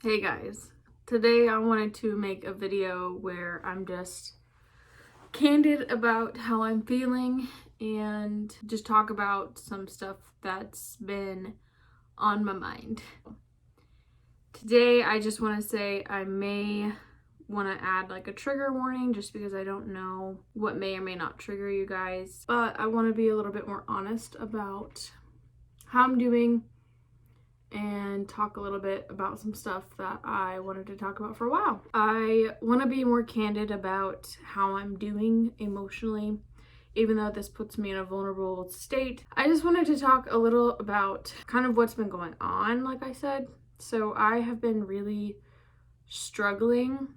Hey guys, today I wanted to make a video where I'm just candid about how I'm feeling and just talk about some stuff that's been on my mind. Today I just want to say I may want to add like a trigger warning just because I don't know what may or may not trigger you guys, but I want to be a little bit more honest about how I'm doing and talk a little bit about some stuff that I wanted to talk about for a while. I want to be more candid about how I'm doing emotionally, even though this puts me in a vulnerable state. I just wanted to talk a little about kind of what's been going on, like I said. So I have been really struggling,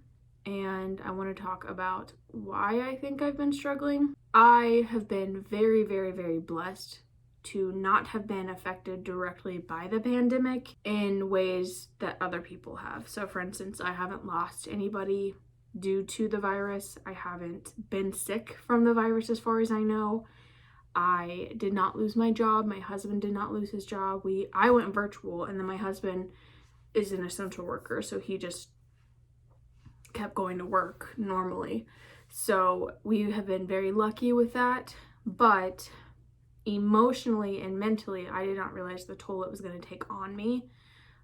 and I want to talk about why I think I've been struggling. I have been very, very, very blessed to not have been affected directly by the pandemic in ways that other people have. So for instance, I haven't lost anybody due to the virus. I haven't been sick from the virus as far as I know. I did not lose my job. My husband did not lose his job. I went virtual, and then my husband is an essential worker, so he just kept going to work normally. So we have been very lucky with that, but emotionally and mentally, I did not realize the toll it was going to take on me.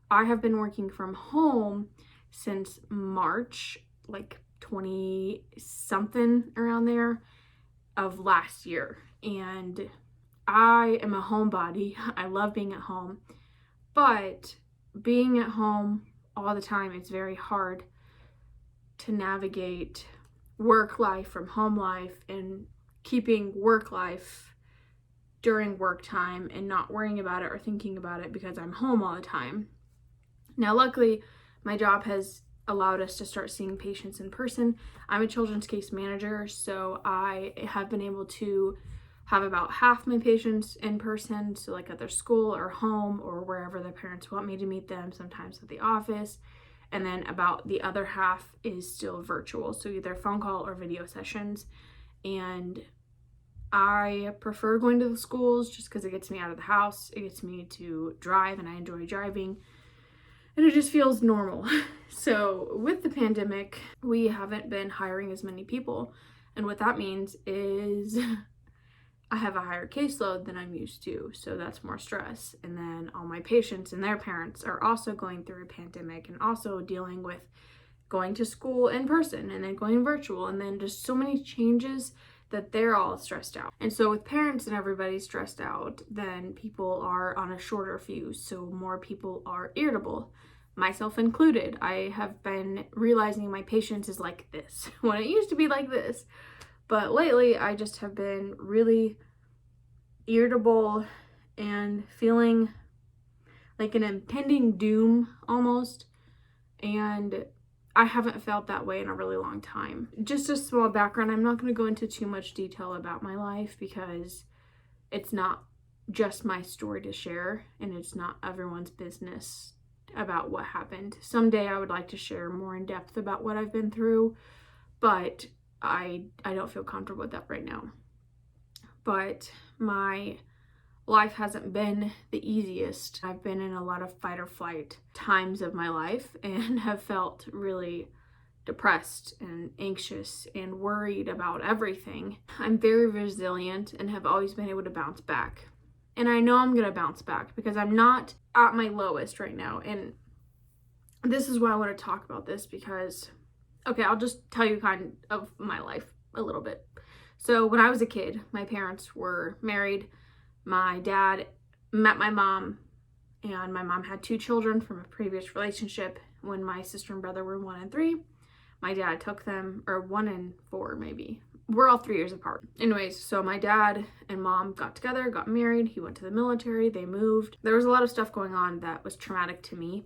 I have been working from home since March, like 20 something around there of last year. And I am a homebody. I love being at home, but being at home all the time, it's very hard to navigate work life from home life and keeping work life during work time and not worrying about it or thinking about it because I'm home all the time. Now, luckily, my job has allowed us to start seeing patients in person. I'm a children's case manager, so I have been able to have about half my patients in person, so like at their school or home or wherever their parents want me to meet them, sometimes at the office. And then about the other half is still virtual, so either phone call or video sessions. And I prefer going to the schools just because it gets me out of the house, it gets me to drive, and I enjoy driving, and it just feels normal. So with the pandemic, we haven't been hiring as many people, and what that means is I have a higher caseload than I'm used to, so that's more stress. And then all my patients and their parents are also going through a pandemic and also dealing with going to school in person and then going virtual, and then just so many changes that they're all stressed out. And so with parents and everybody stressed out, then people are on a shorter fuse, so more people are irritable, myself included. I have been realizing my patience is like this when it used to be like this, but lately I just have been really irritable and feeling like an impending doom almost, and I haven't felt that way in a really long time. Just a small background, I'm not going to go into too much detail about my life because it's not just my story to share, and it's not everyone's business about what happened. Someday I would like to share more in depth about what I've been through, but I don't feel comfortable with that right now. But my life hasn't been the easiest. I've been in a lot of fight or flight times of my life and have felt really depressed and anxious and worried about everything. I'm very resilient and have always been able to bounce back. And I know I'm going to bounce back because I'm not at my lowest right now. And this is why I want to talk about this because, okay, I'll just tell you kind of my life a little bit. So when I was a kid, my parents were married. My dad met my mom, and my mom had 2 children from a previous relationship. When my sister and brother were 1 and 3, my dad took them, or 1 and 4 maybe. We're all 3 years apart. Anyways, so my dad and mom got together, got married. He went to the military, they moved. There was a lot of stuff going on that was traumatic to me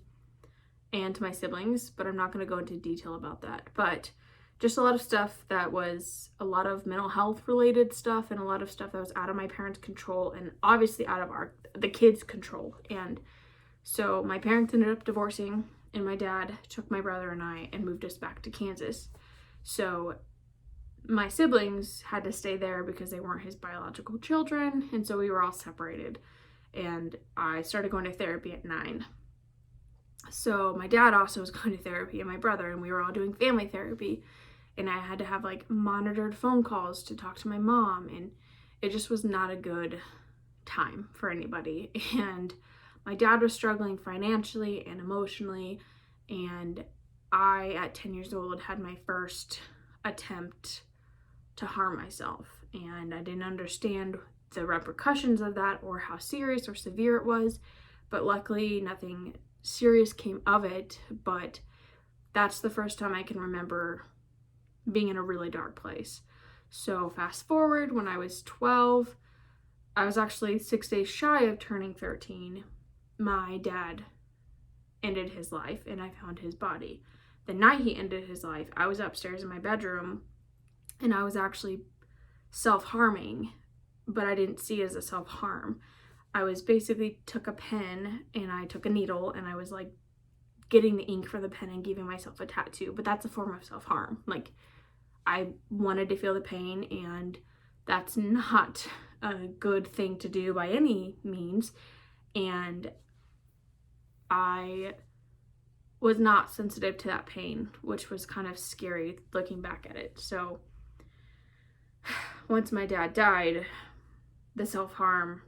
and to my siblings, but I'm not going to go into detail about that. But just a lot of stuff that was a lot of mental health related stuff, and a lot of stuff that was out of my parents' control and obviously out of the kids' control. And so my parents ended up divorcing, and my dad took my brother and I and moved us back to Kansas. So my siblings had to stay there because they weren't his biological children, and so we were all separated. And I started going to therapy at 9. So my dad also was going to therapy, and my brother, and we were all doing family therapy. And I had to have like monitored phone calls to talk to my mom, and it just was not a good time for anybody. And my dad was struggling financially and emotionally, and I, at 10 years old, had my first attempt to harm myself, and I didn't understand the repercussions of that or how serious or severe it was, but luckily nothing serious came of it. But that's the first time I can remember being in a really dark place. So fast forward, when I was 12, I was actually 6 days shy of turning 13. My dad ended his life, and I found his body. The night he ended his life, I was upstairs in my bedroom, and I was actually self-harming, but I didn't see it as a self-harm. I was basically took a pen and I took a needle, and I was like getting the ink for the pen and giving myself a tattoo, but that's a form of self-harm. Like, I wanted to feel the pain, and that's not a good thing to do by any means. And I was not sensitive to that pain, which was kind of scary looking back at it. So once my dad died, the self-harm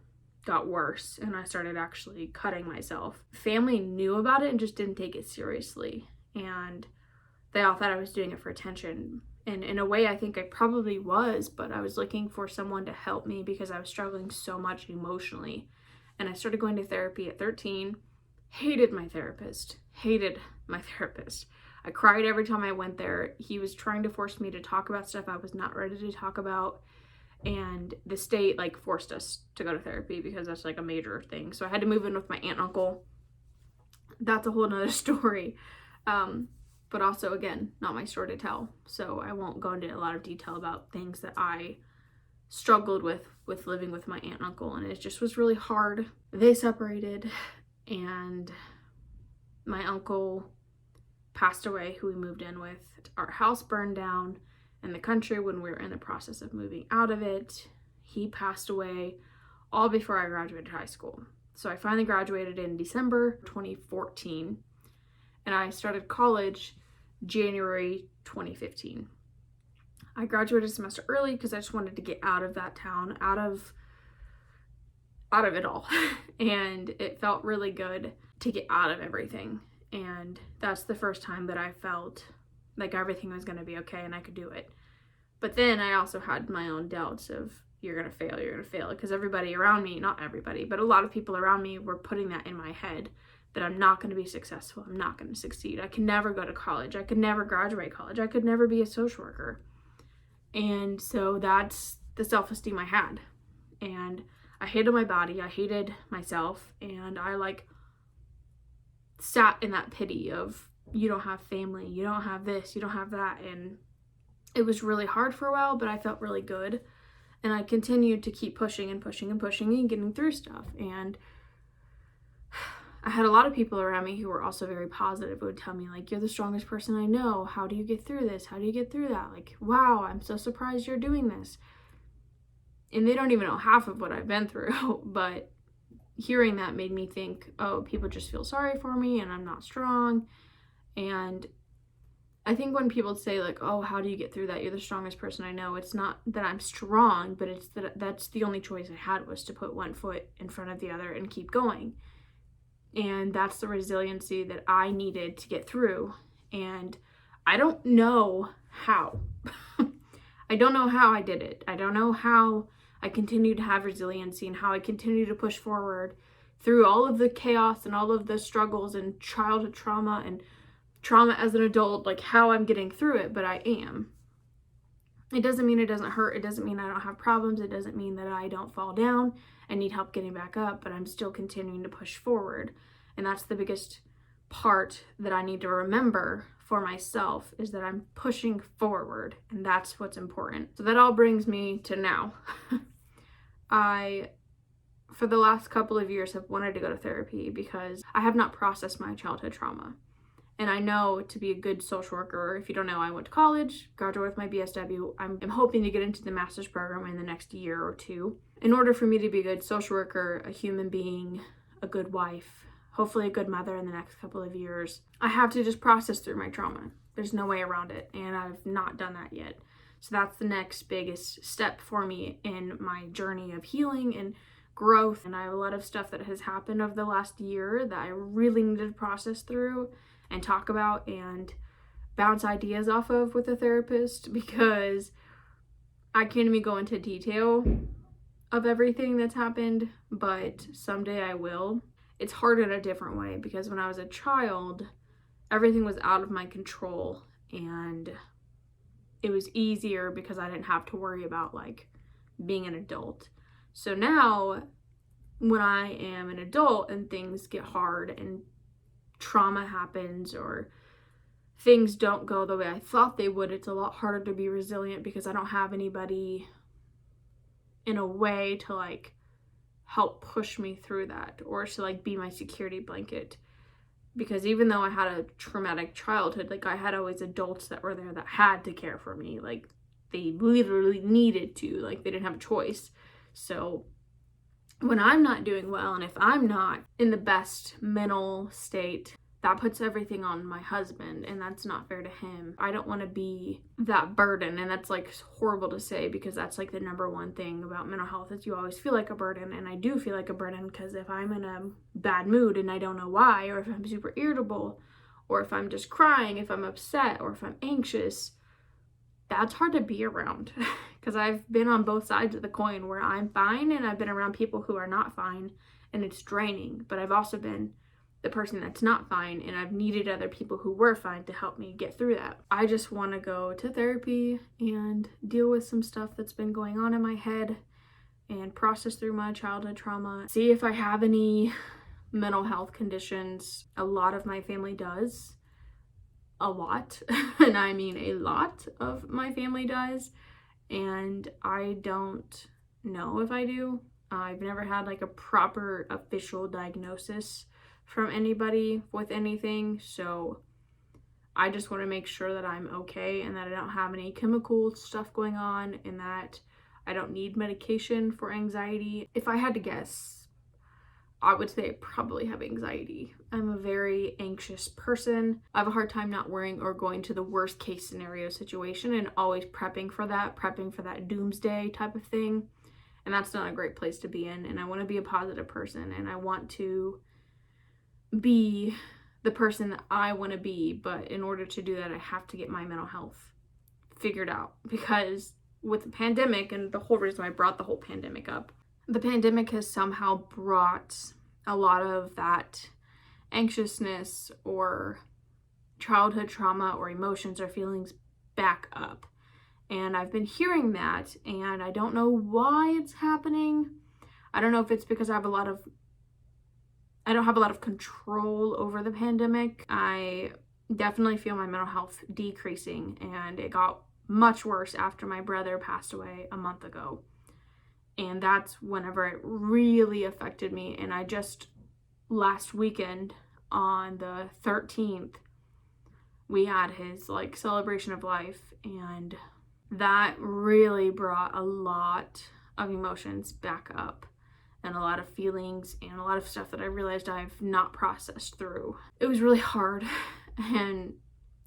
got worse, and I started actually cutting myself. Family knew about it and just didn't take it seriously, and they all thought I was doing it for attention. And in a way, I think I probably was, but I was looking for someone to help me because I was struggling so much emotionally. And I started going to therapy at 13. Hated my therapist. I cried every time I went there. He was trying to force me to talk about stuff I was not ready to talk about. And the state like forced us to go to therapy because that's like a major thing. So I had to move in with my aunt and uncle. That's a whole nother story. But also, again, not my story to tell. So I won't go into a lot of detail about things that I struggled with living with my aunt and uncle. And it just was really hard. They separated, and my uncle passed away, who we moved in with. Our house burned down in the country when we were in the process of moving out of it. He passed away all before I graduated high school. So I finally graduated in December 2014, and I started college January 2015. I graduated a semester early because I just wanted to get out of that town, out of it all. And it felt really good to get out of everything. And that's the first time that I felt like everything was going to be okay and I could do it. But then I also had my own doubts of, you're going to fail, because everybody around me, not everybody, but a lot of people around me were putting that in my head, that I'm not going to be successful, I'm not going to succeed, I can never go to college, I could never graduate college, I could never be a social worker. And so that's the self-esteem I had. And I hated my body, I hated myself, and I like sat in that pity of, you don't have family, you don't have this, you don't have that. And it was really hard for a while, but I felt really good. And I continued to keep pushing and getting through stuff. And I had a lot of people around me who were also very positive, who would tell me, like, you're the strongest person I know. How do you get through this? How do you get through that? Like, wow, I'm so surprised you're doing this. And they don't even know half of what I've been through. But hearing that made me think, oh, people just feel sorry for me and I'm not strong. And I think when people say, like, oh, how do you get through that? You're the strongest person I know. It's not that I'm strong, but it's that that's the only choice I had, was to put one foot in front of the other and keep going. And that's the resiliency that I needed to get through. And I don't know how. I don't know how I did it. I don't know how I continued to have resiliency and how I continue to push forward through all of the chaos and all of the struggles and childhood trauma and trauma as an adult, like how I'm getting through it, but I am. It doesn't mean it doesn't hurt. It doesn't mean I don't have problems. It doesn't mean that I don't fall down and need help getting back up, but I'm still continuing to push forward. And that's the biggest part that I need to remember for myself, is that I'm pushing forward, and that's what's important. So that all brings me to now. I, for the last couple of years, have wanted to go to therapy because I have not processed my childhood trauma. And I know to be a good social worker, if you don't know, I went to college, graduated with my BSW. I'm hoping to get into the master's program in the next year or two. In order for me to be a good social worker, a human being, a good wife, hopefully a good mother in the next couple of years. I have to just process through my trauma. There's no way around it, and I've not done that yet. So that's the next biggest step for me in my journey of healing and growth. And I have a lot of stuff that has happened over the last year that I really needed to process through and talk about and bounce ideas off of with a therapist, because I can't even go into detail of everything that's happened, but someday I will. It's hard in a different way, because when I was a child, everything was out of my control, and it was easier because I didn't have to worry about like being an adult. So now when I am an adult and things get hard and trauma happens or things don't go the way I thought they would, it's a lot harder to be resilient, because I don't have anybody in a way to like help push me through that, or to like be my security blanket. Because even though I had a traumatic childhood, like I had always adults that were there that had to care for me. Like they literally needed to, like they didn't have a choice. So when I'm not doing well, and if I'm not in the best mental state, that puts everything on my husband, and that's not fair to him. I don't want to be that burden, and that's like horrible to say, because that's like the number one thing about mental health is you always feel like a burden, and I do feel like a burden, because if I'm in a bad mood and I don't know why, or if I'm super irritable, or if I'm just crying, if I'm upset, or if I'm anxious, that's hard to be around, because I've been on both sides of the coin where I'm fine and I've been around people who are not fine, and it's draining. But I've also been the person that's not fine, and I've needed other people who were fine to help me get through that. I just want to go to therapy and deal with some stuff that's been going on in my head and process through my childhood trauma. See if I have any mental health conditions. A lot of my family does. A lot. And I mean a lot of my family does. And I don't know if I do. I've never had like a proper official diagnosis from anybody with anything, so I just want to make sure that I'm okay and that I don't have any chemical stuff going on, and that I don't need medication for anxiety. If I had to guess, I would say I probably have anxiety. I'm a very anxious person. I have a hard time not worrying or going to the worst case scenario situation, and always prepping for that doomsday type of thing. And that's not a great place to be in. And I want to be a positive person, and I want to be the person that I want to be. But in order to do that, I have to get my mental health figured out, because with the pandemic, and the whole reason I brought the whole pandemic up, the pandemic has somehow brought a lot of that anxiousness or childhood trauma or emotions or feelings back up. And I've been hearing that, and I don't know why it's happening. I don't know if it's because I don't have a lot of control over the pandemic. I definitely feel my mental health decreasing, and it got much worse after my brother passed away a month ago. And that's whenever it really affected me. And I just last weekend on the 13th, we had his like celebration of life, and that really brought a lot of emotions back up, and a lot of feelings and a lot of stuff that I realized I've not processed through. It was really hard, and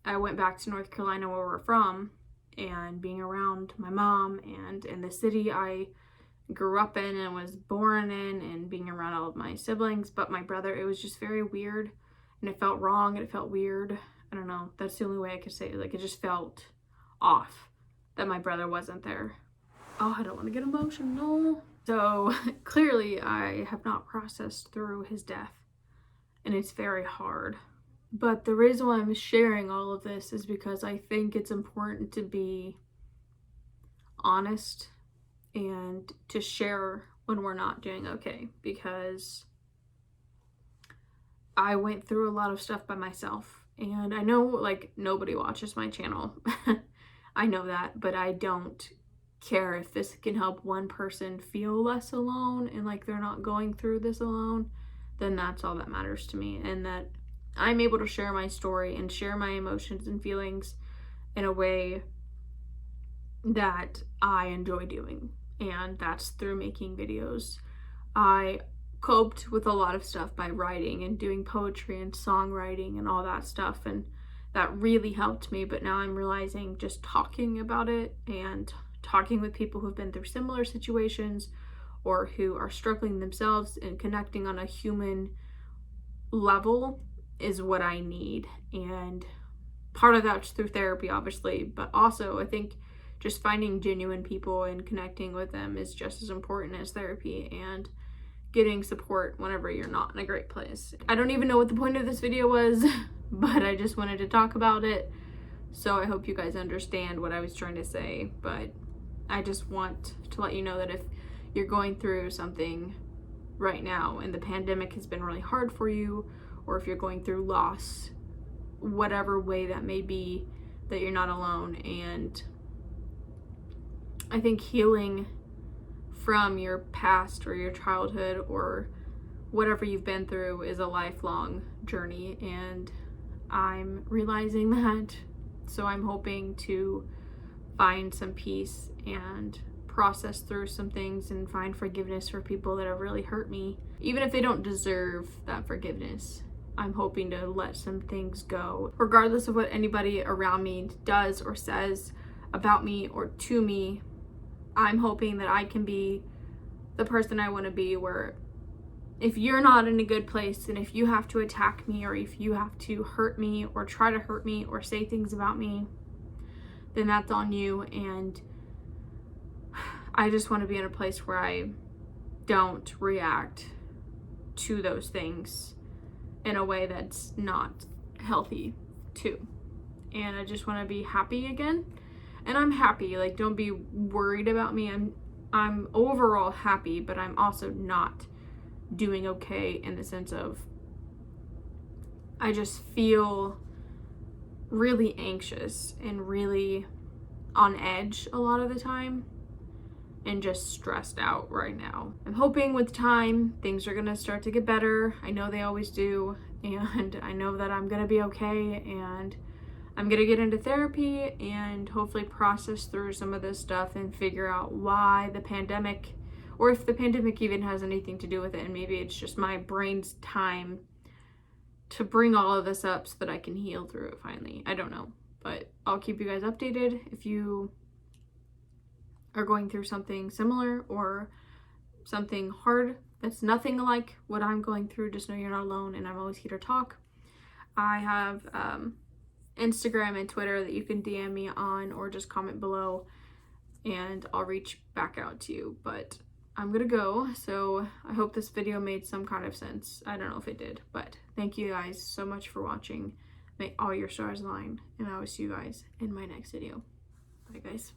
I went back to North Carolina, where we're from, and being around my mom and in the city I grew up in and was born in, and being around all of my siblings but my brother, it was just very weird, and it felt wrong, and it felt weird. I don't know, that's the only way I could say it. Like, it just felt off that my brother wasn't there. Oh, I don't want to get emotional. So clearly I have not processed through his death, and it's very hard. But the reason why I'm sharing all of this is because I think it's important to be honest and to share when we're not doing okay, because I went through a lot of stuff by myself, and I know like nobody watches my channel. I know that, but I don't care. If this can help one person feel less alone and like they're not going through this alone, then that's all that matters to me, and that I'm able to share my story and share my emotions and feelings in a way that I enjoy doing, and that's through making videos. I coped with a lot of stuff by writing and doing poetry and songwriting and all that stuff, and that really helped me. But now I'm realizing just talking about it and talking with people who've been through similar situations or who are struggling themselves and connecting on a human level is what I need. And part of that's through therapy, obviously, but also I think just finding genuine people and connecting with them is just as important as therapy, and getting support whenever you're not in a great place. I don't even know what the point of this video was, but I just wanted to talk about it. So I hope you guys understand what I was trying to say, but I just want to let you know that if you're going through something right now and the pandemic has been really hard for you, or if you're going through loss, whatever way that may be, that you're not alone. And I think healing from your past or your childhood or whatever you've been through is a lifelong journey, and I'm realizing that. So I'm hoping to find some peace and process through some things and find forgiveness for people that have really hurt me, even if they don't deserve that forgiveness. I'm hoping to let some things go, regardless of what anybody around me does or says about me or to me. I'm hoping that I can be the person I want to be, where if you're not in a good place, and if you have to attack me, or if you have to hurt me or try to hurt me or say things about me, then that's on you. And I just want to be in a place where I don't react to those things in a way that's not healthy too. And I just want to be happy again. And I'm happy, like, don't be worried about me. I'm overall happy, but I'm also not doing okay in the sense of I just feel really anxious and really on edge a lot of the time, and just stressed out right now. I'm hoping with time things are gonna start to get better. I know they always do, and I know that I'm gonna be okay, and I'm gonna get into therapy and hopefully process through some of this stuff and figure out why the pandemic, or if the pandemic even has anything to do with it, and maybe it's just my brain's time to bring all of this up so that I can heal through it finally. I don't know, but I'll keep you guys updated. If you are going through something similar or something hard that's nothing like what I'm going through, just know you're not alone, and I'm always here to talk. I have Instagram and Twitter that you can DM me on, or just comment below and I'll reach back out to you. But I'm gonna go, so I hope this video made some kind of sense. I don't know if it did, but thank you guys so much for watching. May all your stars align, and I will see you guys in my next video. Bye guys.